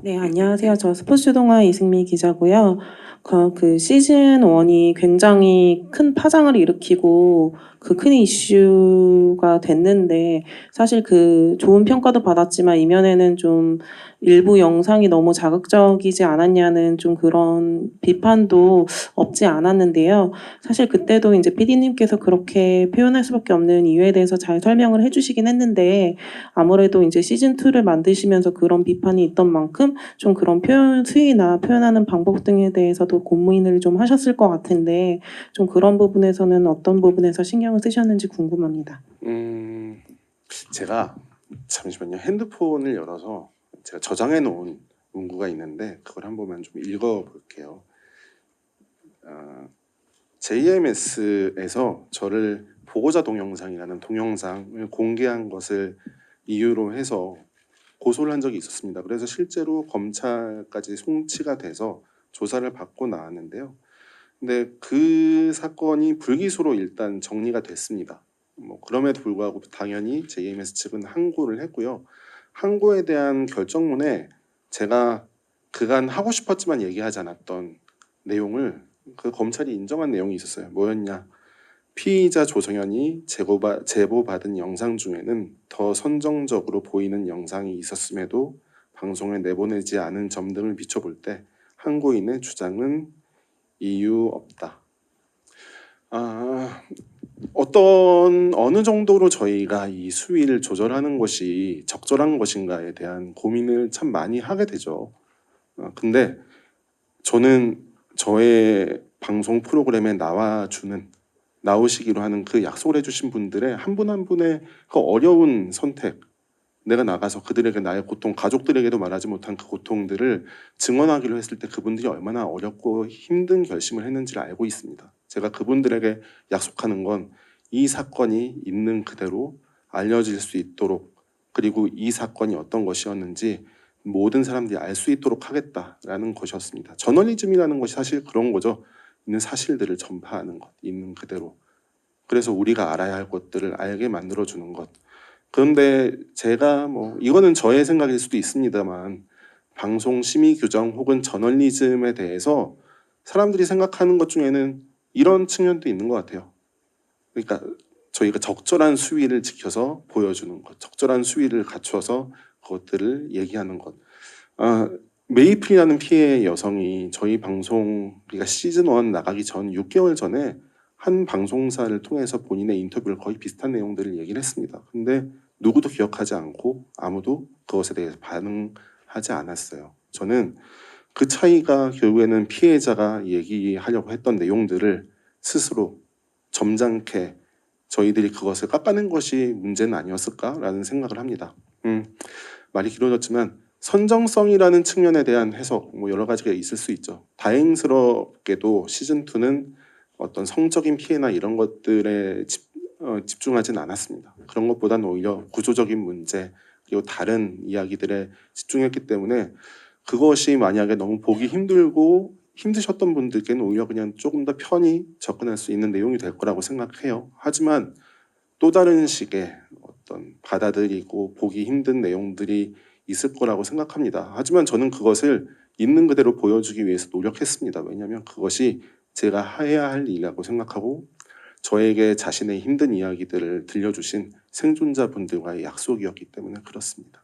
네, 안녕하세요. 저 스포츠 동아 이승미 기자고요. 그 시즌 1이 굉장히 큰 파장을 일으키고 그 큰 이슈가 됐는데 사실 그 좋은 평가도 받았지만 이면에는 좀 일부 영상이 너무 자극적이지 않았냐는 좀 그런 비판도 없지 않았는데요. 사실 그때도 이제 PD님께서 그렇게 표현할 수밖에 없는 이유에 대해서 잘 설명을 해주시긴 했는데 아무래도 이제 시즌 2를 만드시면서 그런 비판이 있던 만큼 좀 그런 표현 수위나 표현하는 방법 등에 대해서도 고민을 좀 하셨을 것 같은데 좀 그런 부분에서는 어떤 부분에서 신경을 쓰셨는지 궁금합니다. 제가 잠시만요. 핸드폰을 열어서 제가 저장해 놓은 문구가 있는데 그걸 한 번만 좀 읽어 볼게요. JMS에서 저를 보고자 동영상이라는 동영상을 공개한 것을 이유로 해서 고소를 한 적이 있었습니다. 그래서 실제로 검찰까지 송치가 돼서 조사를 받고 나왔는데요. 근데 그 사건이 불기소로 일단 정리가 됐습니다. 그럼에도 불구하고 당연히 JMS 측은 항고를 했고요. 항고에 대한 결정문에 제가 그간 하고 싶었지만 얘기하지 않았던 내용을 그 검찰이 인정한 내용이 있었어요. 뭐였냐? 피의자 조성현이 제보받은 영상 중에는 더 선정적으로 보이는 영상이 있었음에도 방송에 내보내지 않은 점 등을 비춰볼 때 항고인의 주장은 이유 없다. 어느 정도로 저희가 이 수위를 조절하는 것이 적절한 것인가에 대한 고민을 참 많이 하게 되죠. 근데 저는 저의 방송 프로그램에 나오시기로 하는 그 약속을 해주신 분들의 한 분 한 분의 그 어려운 선택, 내가 나가서 그들에게 나의 고통, 가족들에게도 말하지 못한 그 고통들을 증언하기로 했을 때 그분들이 얼마나 어렵고 힘든 결심을 했는지를 알고 있습니다. 제가 그분들에게 약속하는 건 이 사건이 있는 그대로 알려질 수 있도록, 그리고 이 사건이 어떤 것이었는지 모든 사람들이 알 수 있도록 하겠다라는 것이었습니다. 저널리즘이라는 것이 사실 그런 거죠. 있는 사실들을 전파하는 것, 있는 그대로. 그래서 우리가 알아야 할 것들을 알게 만들어주는 것. 그런데 제가 이거는 저의 생각일 수도 있습니다만 방송 심의 규정 혹은 저널리즘에 대해서 사람들이 생각하는 것 중에는 이런 측면도 있는 것 같아요. 그러니까 저희가 적절한 수위를 지켜서 보여주는 것, 적절한 수위를 갖춰서 그것들을 얘기하는 것. 메이플이라는 피해 여성이 저희 방송, 그러니까 시즌 1 나가기 전 6개월 전에 한 방송사를 통해서 본인의 인터뷰를 거의 비슷한 내용들을 얘기를 했습니다. 근데 누구도 기억하지 않고 아무도 그것에 대해서 반응하지 않았어요. 저는 그 차이가 결국에는 피해자가 얘기하려고 했던 내용들을 스스로 점잖게 저희들이 그것을 깎아낸 것이 문제는 아니었을까라는 생각을 합니다. 말이 길어졌지만 선정성이라는 측면에 대한 해석 여러 가지가 있을 수 있죠. 다행스럽게도 시즌2는 어떤 성적인 피해나 이런 것들에 집중하진 않았습니다. 그런 것보다는 오히려 구조적인 문제 그리고 다른 이야기들에 집중했기 때문에 그것이 만약에 너무 보기 힘들고 힘드셨던 분들께는 오히려 그냥 조금 더 편히 접근할 수 있는 내용이 될 거라고 생각해요. 하지만 또 다른 식의 어떤 받아들이고 보기 힘든 내용들이 있을 거라고 생각합니다. 하지만 저는 그것을 있는 그대로 보여주기 위해서 노력했습니다. 왜냐하면 그것이 제가 해야 할 일이라고 생각하고 저에게 자신의 힘든 이야기들을 들려주신 생존자분들과의 약속이었기 때문에 그렇습니다.